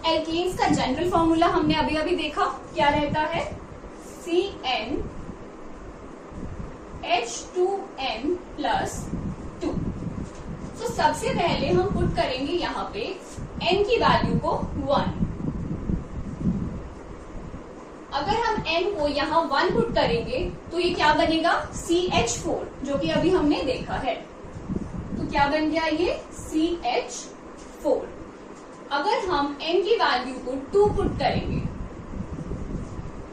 Alkanes का general formula हमने अभी अभी देखा, क्या रहता है? CnH2n + 2। तो सबसे पहले हम पुट करेंगे यहाँ पे n की वैल्यू को 1। अगर हम n को यहाँ 1 पुट करेंगे तो ये क्या बनेगा? CH4, जो कि अभी हमने देखा है। तो क्या बन गया ये? CH4। अगर हम n की वैल्यू को 2 पुट करेंगे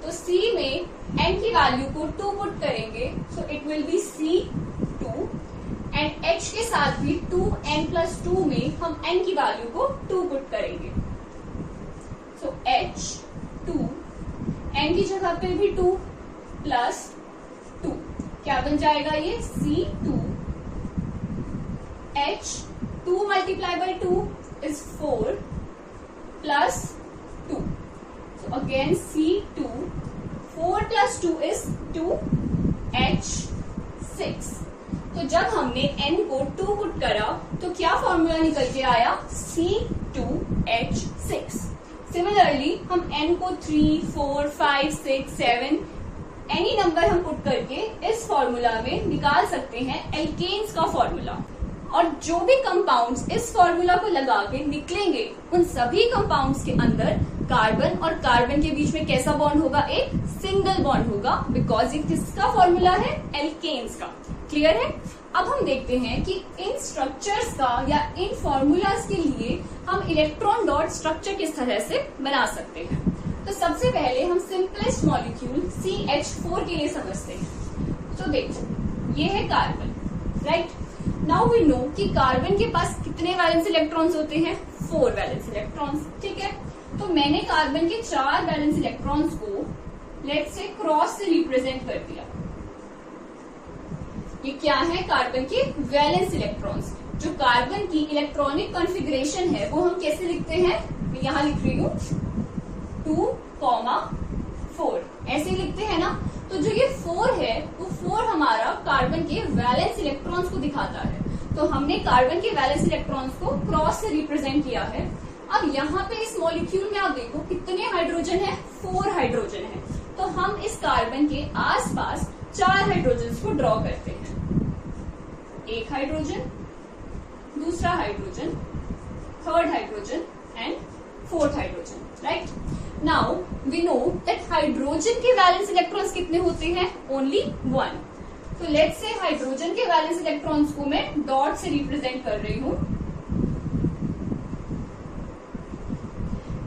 तो C में n की वैल्यू को 2 पुट करेंगे so it will be C2 and H के साथ भी 2n + 2 में हम n की वैल्यू को 2 पुट करेंगे। सो H2 n की जगह पे भी 2 + 2 क्या बन जाएगा ये? C2 H2 × 2 is 4 + 2. So again C2 4 + 2 is 2H6. तो जब हमने n को 2 पुट करा तो क्या फॉर्मूला निकल के आया? C2H6। सिमिलरली हम n को 3, 4, 5, 6, 7 एनी नंबर हम पुट करके इस फॉर्मूला में निकाल सकते हैं एल्केन्स का फॉर्मूला। और जो भी कंपाउंड्स इस फॉर्मूला को लगा के निकलेंगे उन सभी कंपाउंड्स के अंदर कार्बन और कार्बन के बीच में कैसा बॉन्ड होगा? एक सिंगल बॉन्ड होगा, बिकॉज ये किसका फॉर्मूला है? एल्केन्स का। क्लियर है? अब हम देखते हैं कि इन स्ट्रक्चर्स का या इन फॉर्मूलाज के लिए हम इलेक्ट्रॉन डॉट स्ट्रक्चर किस तरह से बना सकते हैं। तो सबसे पहले हम सिंपलेस्ट मॉलिक्यूल CH4 के लिए समझते हैं। तो देखो ये है carbon, right. Now we know कि कार्बन के पास कितने वैलेंस इलेक्ट्रॉन्स होते हैं? 4 वैलेंस इलेक्ट्रॉन्स, ठीक है। तो मैंने कार्बन के 4 वैलेंस इलेक्ट्रॉन्स को लेट्स से क्रॉस से रिप्रेजेंट कर दिया। ये क्या है? कार्बन के वैलेंस इलेक्ट्रॉन्स। जो कार्बन की इलेक्ट्रॉनिक कॉन्फ़िगरेशन है वो हम कैसे लिखते हैं? मैं यहां लिख रही हूं 2,4 ऐसे लिखते हैं ना। तो जो ये 4 है वो 4 हमारा कार्बन के वैलेंस इलेक्ट्रॉन्स को दिखाता है। तो हमने कार्बन के वैलेंस इलेक्ट्रॉन्स को क्रॉस से रिप्रेजेंट किया है। अब यहाँ पे इस मॉलिक्यूल में आप देखो कितने हाइड्रोजन है? 4 हाइड्रोजन है। तो हम इस कार्बन के आसपास 4 हाइड्रोजन को ड्रॉ करते हैं। एक हाइड्रोजन, दूसरा hydrogen, third hydrogen and fourth hydrogen, right. Now we know that hydrogen के वैलेंस इलेक्ट्रॉन्स कितने होते हैं? ओनली 1। तो लेट्स से हाइड्रोजन के वैलेंस इलेक्ट्रॉन्स को मैं डॉट से रिप्रेजेंट कर रही हूं।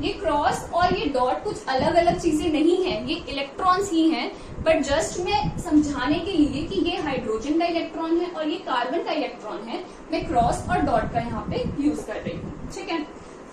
ये क्रॉस और ये डॉट कुछ अलग अलग चीजें नहीं है, ये इलेक्ट्रॉन्स ही हैं, बट जस्ट मैं समझाने के लिए कि ये हाइड्रोजन का इलेक्ट्रॉन है और ये कार्बन का इलेक्ट्रॉन है, मैं क्रॉस और डॉट का यहाँ पे यूज कर रही हूँ, ठीक है।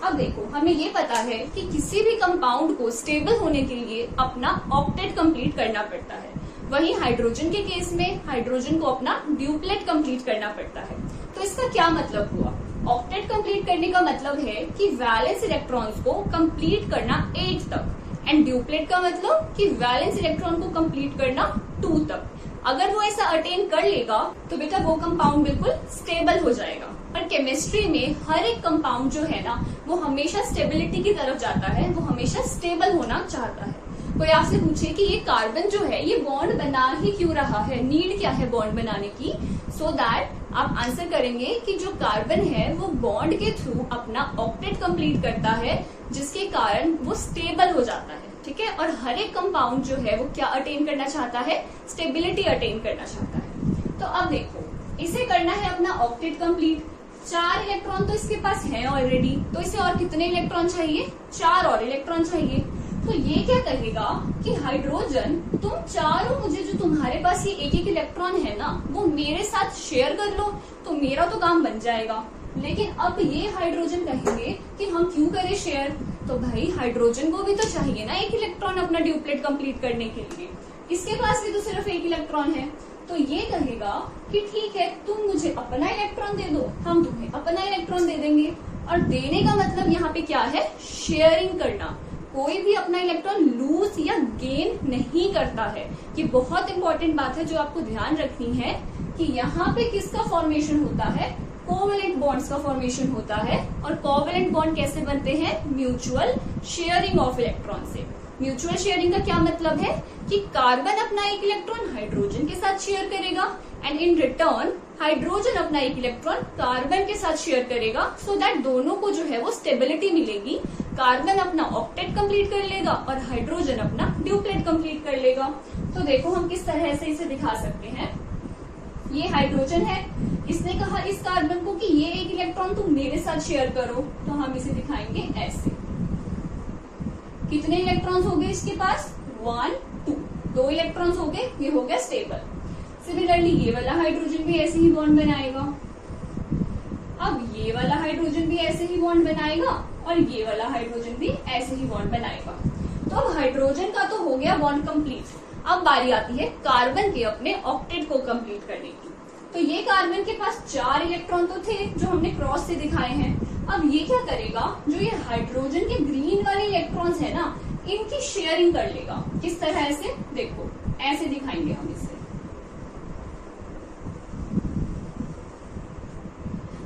अब देखो हमें ये पता है कि किसी भी कंपाउंड को स्टेबल होने के लिए अपना ऑक्टेट कंप्लीट करना पड़ता है। वहीं हाइड्रोजन के केस में हाइड्रोजन को अपना ड्यूप्लेट कंप्लीट करना पड़ता है। तो इसका क्या मतलब हुआ? ऑक्टेट कंप्लीट करने का मतलब है कि वैलेंस इलेक्ट्रॉन्स को कंप्लीट करना 8 तक एंड ड्यूप्लेट का मतलब कि वैलेंस इलेक्ट्रॉन को कंप्लीट करना 2 तक। अगर वो ऐसा अटेन कर लेगा तो बेटा वो कंपाउंड बिल्कुल स्टेबल हो जाएगा। पर केमिस्ट्री में हर एक कंपाउंड जो है ना वो हमेशा स्टेबिलिटी की तरफ जाता है, वो हमेशा स्टेबल होना चाहता है। कोई आपसे पूछे कि ये कार्बन जो है ये बॉन्ड बना ही क्यों रहा है, नीड क्या है बॉन्ड बनाने की, सो दैट आप आंसर करेंगे कि जो कार्बन है वो बॉन्ड के थ्रू अपना ऑक्टेट कंप्लीट करता है, जिसके कारण वो स्टेबल हो जाता है, ठीक है। और हर एक कंपाउंड जो है वो क्या अटेन करना चाहता है? स्टेबिलिटी अटेन करना चाहता है। तो अब देखो इसे करना है अपना ऑक्टेट कंप्लीट। 4 इलेक्ट्रॉन तो इसके पास है ऑलरेडी, तो इसे और कितने इलेक्ट्रॉन चाहिए? 4 और इलेक्ट्रॉन चाहिए। तो ये क्या कहेगा कि हाइड्रोजन तुम चारों मुझे जो तुम्हारे पास ये एक इलेक्ट्रॉन है ना वो मेरे साथ शेयर कर लो तो मेरा तो काम बन जाएगा। लेकिन अब ये हाइड्रोजन कहेंगे कि हम क्यों करें शेयर? तो भाई हाइड्रोजन को भी तो चाहिए ना एक इलेक्ट्रॉन अपना ड्यूप्लेट कंप्लीट करने के लिए, इसके पास भी तो सिर्फ एक इलेक्ट्रॉन है। तो ये कहेगा कि ठीक है तुम मुझे अपना इलेक्ट्रॉन दे दो, हम तुम्हें अपना इलेक्ट्रॉन दे देंगे। और देने का मतलब यहाँ पे क्या है? शेयरिंग करना। कोई भी अपना इलेक्ट्रॉन लूज या गेन नहीं करता है। ये बहुत इंपॉर्टेंट बात है जो आपको ध्यान रखनी है कि यहाँ पे किसका फॉर्मेशन होता है, कोवेलेंट बॉन्ड्स का फॉर्मेशन होता है। और कोवेलेंट बॉन्ड कैसे बनते हैं, म्यूचुअल शेयरिंग ऑफ इलेक्ट्रॉन से। म्यूचुअल शेयरिंग का क्या मतलब है कि कार्बन अपना एक इलेक्ट्रॉन हाइड्रोजन के साथ शेयर करेगा एंड इन रिटर्न हाइड्रोजन अपना एक इलेक्ट्रॉन कार्बन के साथ शेयर करेगा, सो दैट दोनों को जो है वो स्टेबिलिटी मिलेगी। कार्बन अपना ऑक्टेट कंप्लीट कर लेगा और हाइड्रोजन अपना ड्यूप्लेट कंप्लीट कर लेगा। तो देखो हम किस तरह से इसे दिखा सकते हैं। ये हाइड्रोजन है, इसने कहा इस कार्बन को कि ये एक इलेक्ट्रॉन तुम मेरे साथ शेयर करो, तो हम इसे दिखाएंगे ऐसे। कितने इलेक्ट्रॉन्स हो गए इसके पास, 1 2, 2 इलेक्ट्रॉन्स हो गए, ये हो गया स्टेबल। सिमिलरली ये वाला हाइड्रोजन भी ऐसे ही बॉन्ड बनाएगा। अब ये वाला हाइड्रोजन भी ऐसे ही बॉन्ड बनाएगा और ये वाला हाइड्रोजन भी ऐसे ही बॉन्ड बनाएगा। तो अब हाइड्रोजन का तो हो गया बॉन्ड कंप्लीट। अब बारी आती है कार्बन के अपने ऑक्टेट को कंप्लीट करने की। तो ये कार्बन के पास 4 इलेक्ट्रॉन तो थे जो हमने क्रॉस से दिखाए हैं। अब ये क्या करेगा, जो ये हाइड्रोजन के ग्रीन वाले इलेक्ट्रॉन्स है ना, इनकी शेयरिंग कर लेगा। किस तरह से, देखो ऐसे दिखाएंगे हम इसे।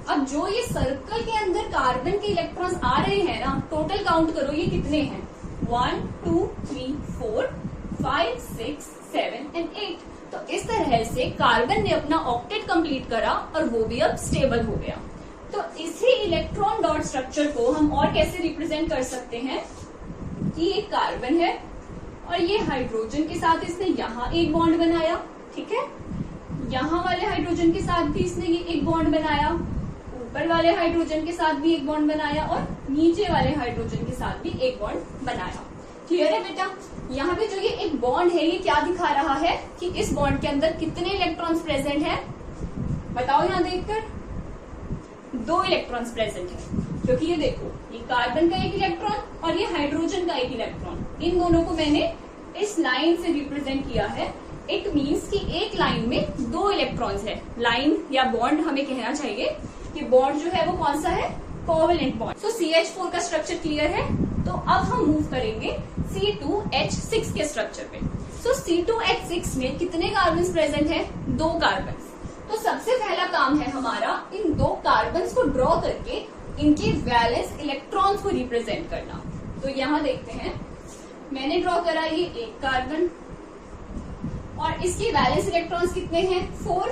अब जो ये सर्कल के अंदर कार्बन के इलेक्ट्रॉन्स आ रहे हैं ना, टोटल काउंट करो ये कितने हैं, 1 2 3 4 5 6 7 एंड 8। तो इस तरह से कार्बन ने अपना ऑक्टेट कंप्लीट करा और वो भी अब स्टेबल हो गया। तो इसी इलेक्ट्रॉन डॉट स्ट्रक्चर को हम और कैसे रिप्रेजेंट कर सकते हैं कि ये कार्बन है और ये हाइड्रोजन के साथ इसने यहाँ एक बॉन्ड बनाया, ठीक है, यहाँ वाले हाइड्रोजन के साथ भी इसने ये एक बॉन्ड बनाया, ऊपर वाले हाइड्रोजन के साथ भी एक बॉन्ड बनाया और नीचे वाले हाइड्रोजन के साथ भी एक बॉन्ड बनाया। क्लियर है बेटा। यहाँ पे जो ये एक बॉन्ड है, ये क्या दिखा रहा है कि इस बॉन्ड के अंदर कितने इलेक्ट्रॉन्स प्रेजेंट हैं, बताओ यहाँ देखकर, 2 इलेक्ट्रॉन्स प्रेजेंट है। क्योंकि ये देखो, ये कार्बन का एक इलेक्ट्रॉन और ये हाइड्रोजन का एक इलेक्ट्रॉन, इन दोनों को मैंने इस लाइन से रिप्रेजेंट किया है। इट मीन्स कि एक लाइन में 2 इलेक्ट्रॉन्स है। लाइन या बॉन्ड हमें कहना चाहिए कि बॉन्ड जो है वो कौन सा है, कोवेलेंट बॉन्ड। सो CH4 का स्ट्रक्चर क्लियर है। तो अब हम मूव करेंगे C2H6 के स्ट्रक्चर पे। सो C2H6 में कितने कार्बन प्रेजेंट है, 2 कार्बन। तो सबसे पहला काम है हमारा इन 2 कार्बन को ड्रॉ करके इनके वैलेंस इलेक्ट्रॉन्स को रिप्रेजेंट करना। तो यहाँ देखते हैं, मैंने ड्रॉ करा ये एक कार्बन और इसके वैलेंस इलेक्ट्रॉन्स कितने हैं, 4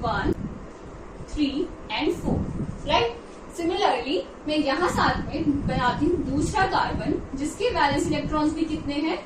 1 3 एंड 4, राइट। सिमिलरली मैं यहाँ साथ में बनाती हूँ दूसरा कार्बन जिसके वैलेंस इलेक्ट्रॉन्स भी कितने हैं,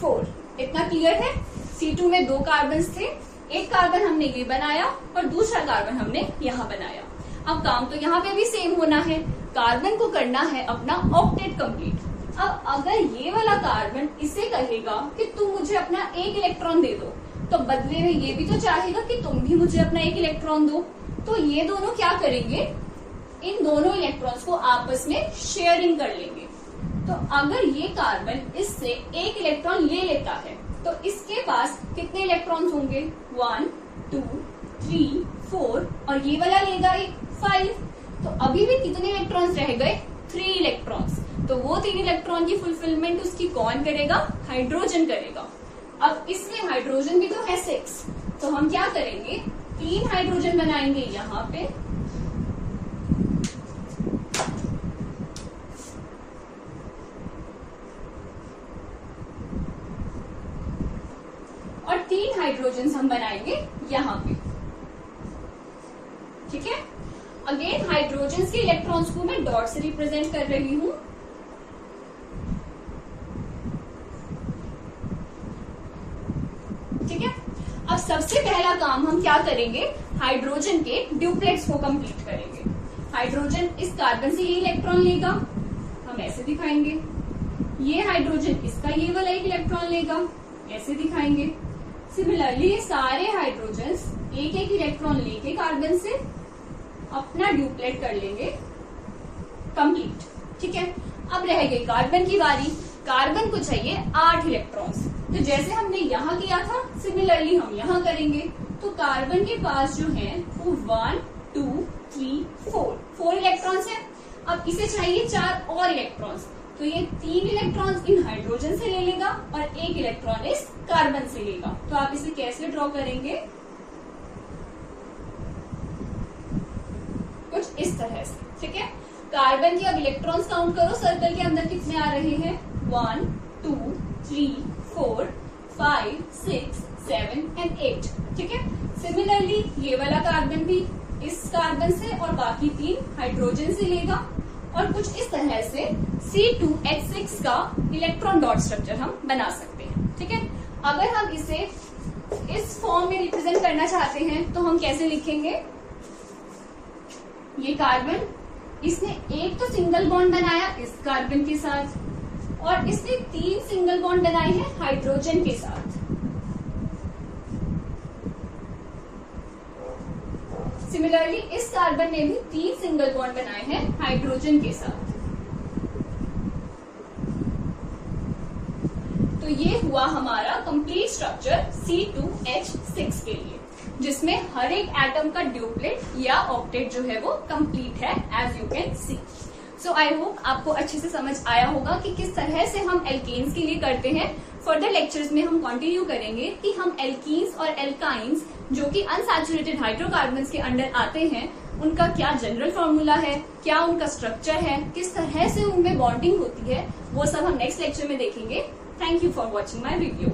4। इतना क्लियर है। C2 में 2 कार्बन थे, एक कार्बन हमने ये बनाया और दूसरा कार्बन हमने यहाँ बनाया। अब काम तो यहाँ पे भी सेम होना है, कार्बन को करना है अपना ऑक्टेट कंप्लीट। अब अगर ये वाला कार्बन इसे कहेगा कि तुम मुझे अपना एक इलेक्ट्रॉन दे दो, तो बदले में ये भी तो चाहेगा कि तुम भी मुझे अपना एक इलेक्ट्रॉन दो। तो ये दोनों क्या करेंगे, इन दोनों इलेक्ट्रॉन्स को आपस में शेयरिंग कर लेंगे। तो अगर ये कार्बन इससे एक इलेक्ट्रॉन ले लेता है तो इसके पास कितने इलेक्ट्रॉन्स होंगे, 1 2 3 4 और ये वाला लेगा एक 5। तो अभी भी कितने इलेक्ट्रॉन्स रह गए, 3 इलेक्ट्रॉन्स। तो वो 3 इलेक्ट्रॉन की फुलफिलमेंट उसकी कौन करेगा, हाइड्रोजन करेगा। अब इसमें हाइड्रोजन भी तो है 6, तो हम क्या करेंगे, 3 हाइड्रोजन बनाएंगे यहाँ पे और 3 हाइड्रोजन हम बनाएंगे यहाँ पे, ठीक है। अगेन हाइड्रोजन के इलेक्ट्रॉन्स को मैं डॉट से रिप्रेजेंट कर रही हूँ। ठीक है। अब सबसे पहला काम हम क्या करेंगे, हाइड्रोजन के ड्यूप्लेट्स को कंप्लीट करेंगे। हाइड्रोजन इस कार्बन से ये इलेक्ट्रॉन लेगा, हम ऐसे दिखाएंगे। ये हाइड्रोजन इसका ये वाला एक इलेक्ट्रॉन लेगा, ऐसे दिखाएंगे। सिमिलरली ये सारे हाइड्रोजन्स एक एक इलेक्ट्रॉन लेके कार्बन से अपना ड्यूप्लेट कर लेंगे कंप्लीट, ठीक है। अब रह गई कार्बन की बारी। कार्बन को चाहिए 8 इलेक्ट्रॉन्स, तो जैसे हमने यहाँ किया था सिमिलरली हम यहाँ करेंगे। तो कार्बन के पास जो है वो 1 2 3 4 इलेक्ट्रॉन्स है। अब इसे चाहिए 4 और इलेक्ट्रॉन्स, तो तो ये 3 इलेक्ट्रॉन्स इन हाइड्रोजन से ले लेगा और 1 इलेक्ट्रॉन इस कार्बन से लेगा। तो आप इसे कैसे ड्रॉ करेंगे? कुछ इस तरह से, ठीक है। कार्बन के अब इलेक्ट्रॉन्स काउंट करो, सर्कल के अंदर कितने आ रहे हैं? 1 2 3 4 5 6 7 एंड 8, ठीक है। सिमिलरली ये वाला कार्बन भी इस कार्बन से और बाकी 3 हाइड्रोजन से लेगा और कुछ इस तरह से C2H6 का इलेक्ट्रॉन डॉट स्ट्रक्चर हम बना सकते हैं, ठीक है। अगर हम इसे इस फॉर्म में रिप्रेजेंट करना चाहते हैं तो हम कैसे लिखेंगे? ये कार्बन, इसने एक तो सिंगल बॉन्ड बनाया इस कार्बन के साथ और इसने 3 सिंगल बॉन्ड बनाए हैं हाइड्रोजन के साथ। सिमिलरली इस कार्बन ने भी 3 सिंगल बॉन्ड बनाए हैं हाइड्रोजन के साथ। तो ये हुआ हमारा कंप्लीट स्ट्रक्चर C2H6 के लिए, जिसमें हर एक एटम का ड्यूप्लेट या ऑक्टेट जो है वो कंप्लीट है, as you can see. So I hope आपको अच्छे से समझ आया होगा कि किस तरह से हम एल्केन्स के लिए करते हैं। फर्दर लेक्चर्स में हम कंटिन्यू करेंगे कि हम एल्कीन्स और एल्काइंस जो कि अनसैचुरेटेड हाइड्रोकार्बन्स के अंडर आते हैं, उनका क्या जनरल फॉर्मूला है, क्या उनका स्ट्रक्चर है, किस तरह से उनमें बॉन्डिंग होती है, वो सब हम नेक्स्ट लेक्चर में देखेंगे। Thank you for watching my video.